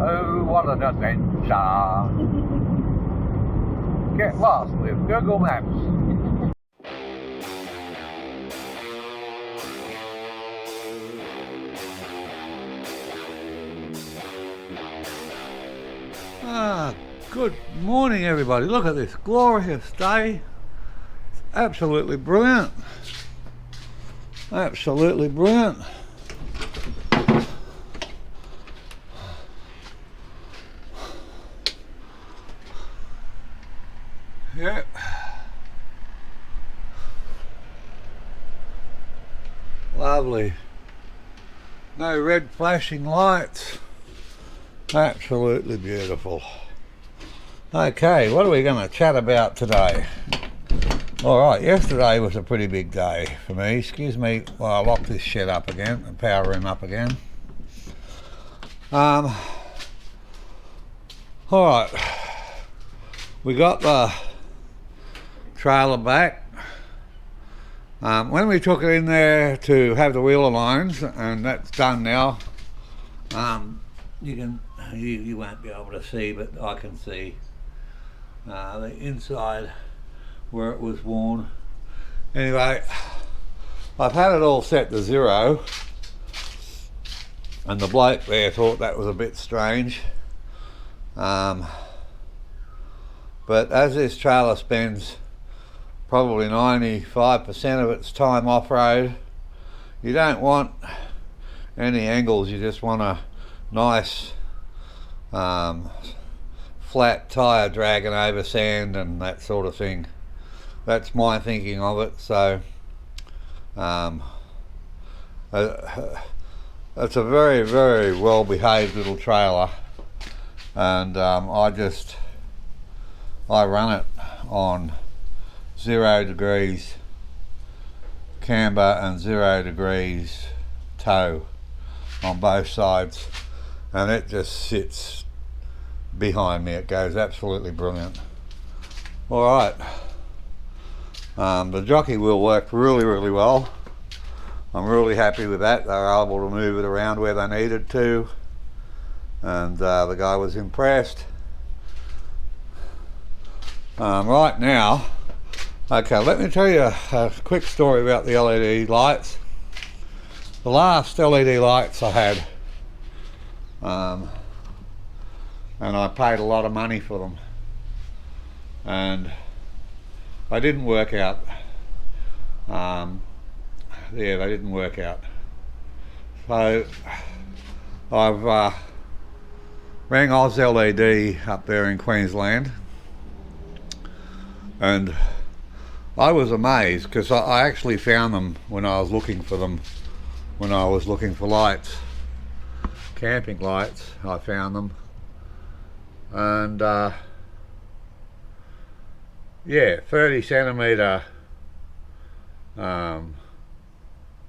Oh, what an adventure! Get lost with Google Maps. Good morning, everybody. Look at this glorious day. It's absolutely brilliant. Absolutely brilliant. Yeah. Lovely. No red flashing lights. Absolutely beautiful. Okay, what are we going to chat about today? Alright, yesterday was a pretty big day for me. Excuse me while I lock this shed up again, the power room up again. Alright, we got the trailer back. When we took it in there to have the wheel lines, and that's done now, you won't be able to see, but I can see the inside where it was worn. Anyway, I've had it all set to 0, and the bloke there thought that was a bit strange. But as this trailer spends probably 95% of its time off-road, you don't want any angles, you just want a nice flat tyre dragging over sand and that sort of thing. That's my thinking of it. So it's a very, very well behaved little trailer, and I run it on 0 degrees camber and 0 degrees tow on both sides, and it just sits behind me. It goes absolutely brilliant. Alright, the jockey wheel worked really, really well. I'm really happy with that. They were able to move it around where they needed to, and the guy was impressed. Right now, okay, let me tell you a quick story about the LED lights. The last LED lights I had, and I paid a lot of money for them, and they didn't work out. They didn't work out. So I've rang Oz LED up there in Queensland, and I was amazed because I actually found them when I was looking for them, when I was looking for lights, camping lights. I found them, and yeah, 30 centimetre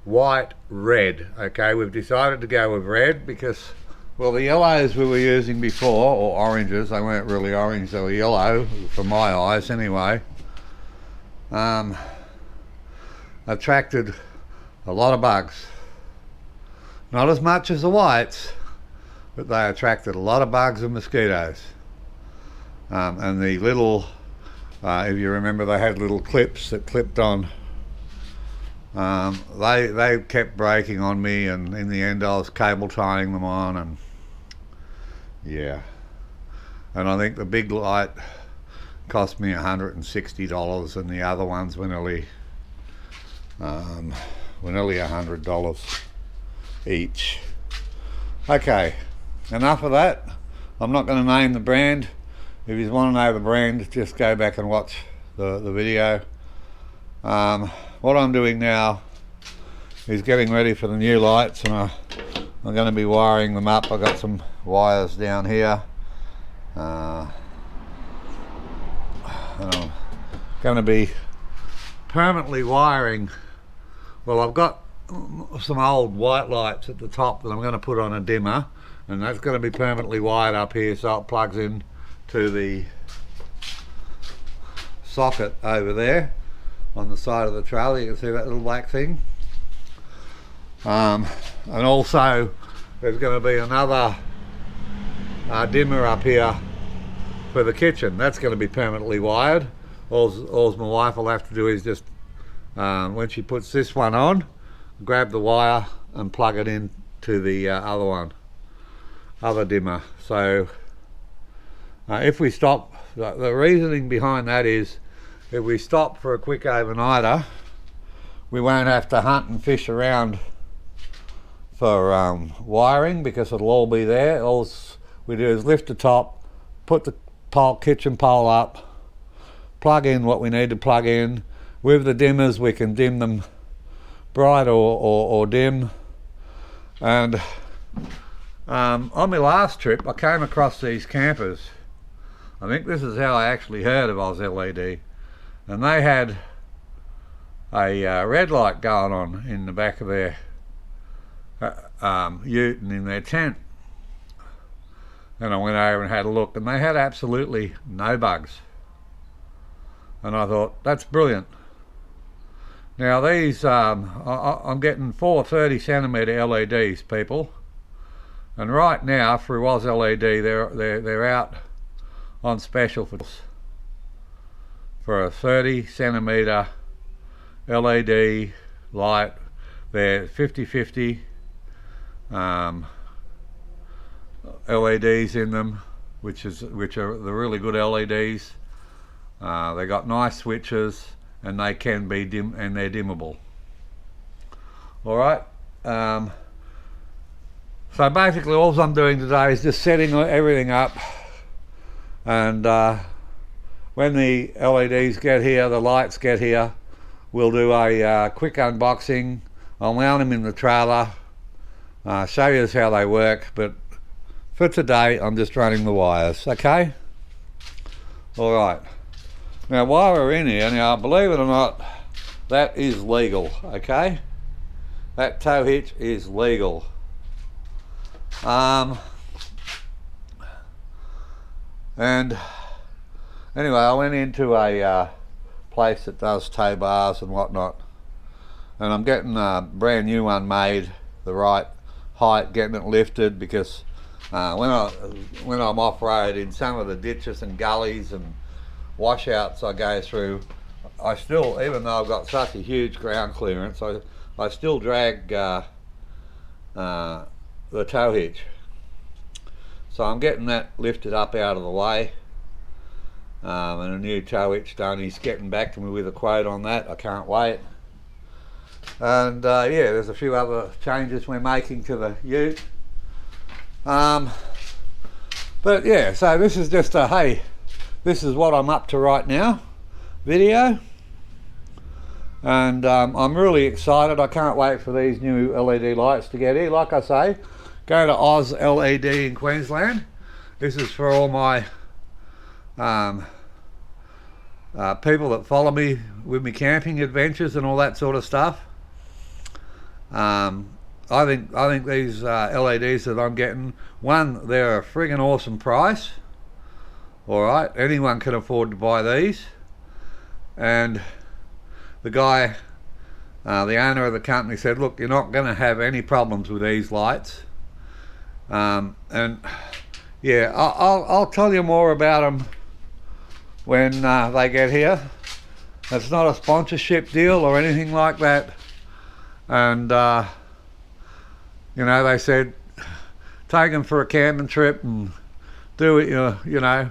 white red. Okay, we've decided to go with red because, well, the yellows we were using before, or oranges, they weren't really orange, they were yellow for my eyes anyway, attracted a lot of bugs. Not as much as the whites, but they attracted a lot of bugs and mosquitoes. And the little, if you remember, they had little clips that clipped on. They kept breaking on me, and in the end I was cable tying them on, and yeah. And I think the big light cost me $160, and the other ones were nearly $100 each. Okay, enough of that. I'm not going to name the brand. If you want to know the brand, just go back and watch the video. What I'm doing now is getting ready for the new lights, and I'm going to be wiring them up. I've got some wires down here, and I'm going to be permanently wiring. Well, I've got some old white lights at the top that I'm going to put on a dimmer, and that's going to be permanently wired up here, so it plugs in to the socket over there on the side of the trailer. You can see that little black thing. And also there's going to be another dimmer up here for the kitchen. That's going to be permanently wired. All my wife will have to do is just, when she puts this one on, grab the wire and plug it in to the other dimmer. So if we stop, the reasoning behind that is, if we stop for a quick overnighter, we won't have to hunt and fish around for wiring, because it'll all be there. All we do is lift the top, put the kitchen pole up, plug in what we need to plug in. With the dimmers, we can dim them bright or dim. And on my last trip, I came across these campers. I think this is how I actually heard of Oz LED. And they had a red light going on in the back of their ute and in their tent. And I went over and had a look, and they had absolutely no bugs. And I thought, that's brilliant. Now these, I'm getting 4 30cm LEDs, people. And right now, through Oz LED, they're out on special for a 30cm LED light. They're 50/50 LEDs in them, which are the really good LEDs. They got nice switches, and they can be dim, and they're dimmable. All right. So basically, all I'm doing today is just setting everything up, and when the LEDs get here, the lights get here, we'll do a quick unboxing. I'll mount them in the trailer, show you how they work, but for today I'm just running the wires. Okay. All right. Now while we're in here, now believe it or not, that is legal. Okay, that tow hitch is legal. And anyway, I went into a place that does tow bars and whatnot, and I'm getting a brand new one made, the right height, getting it lifted, because when I'm off-road in some of the ditches and gullies and washouts I go through, I still, even though I've got such a huge ground clearance, I still drag the tow hitch. So I'm getting that lifted up out of the way, and a new tow hitch done. He's getting back to me with a quote on that. I can't wait. And yeah, there's a few other changes we're making to the ute. But yeah, so this is just a, hey, this is what I'm up to right now video, and I'm really excited. I can't wait for these new LED lights to get here. Like I say, go to Oz LED in Queensland. This is for all my people that follow me with me camping adventures and all that sort of stuff. I think these LEDs that I'm getting, one, they're a friggin' awesome price. All right, anyone can afford to buy these, and the guy, the owner of the company, said, look, you're not going to have any problems with these lights. And yeah, I'll tell you more about them when they get here. It's not a sponsorship deal or anything like that. And you know, they said take them for a camping trip and do it, you know,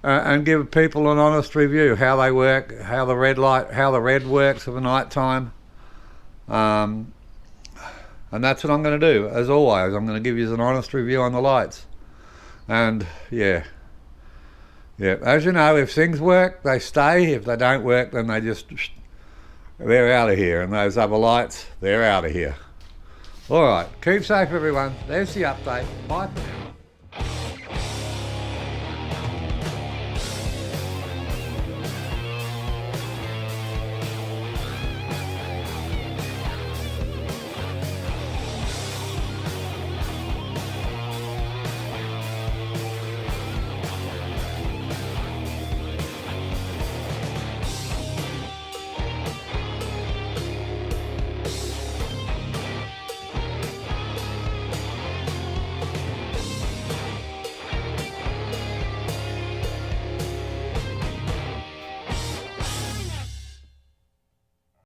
and give people an honest review, how they work, how the red works for the night time. And that's what I'm going to do. As always, I'm going to give you an honest review on the lights. And yeah, as you know, if things work, they stay. If they don't work, then they're out of here. And those other lights, they're out of here. All right, keep safe, everyone. There's the update. Bye.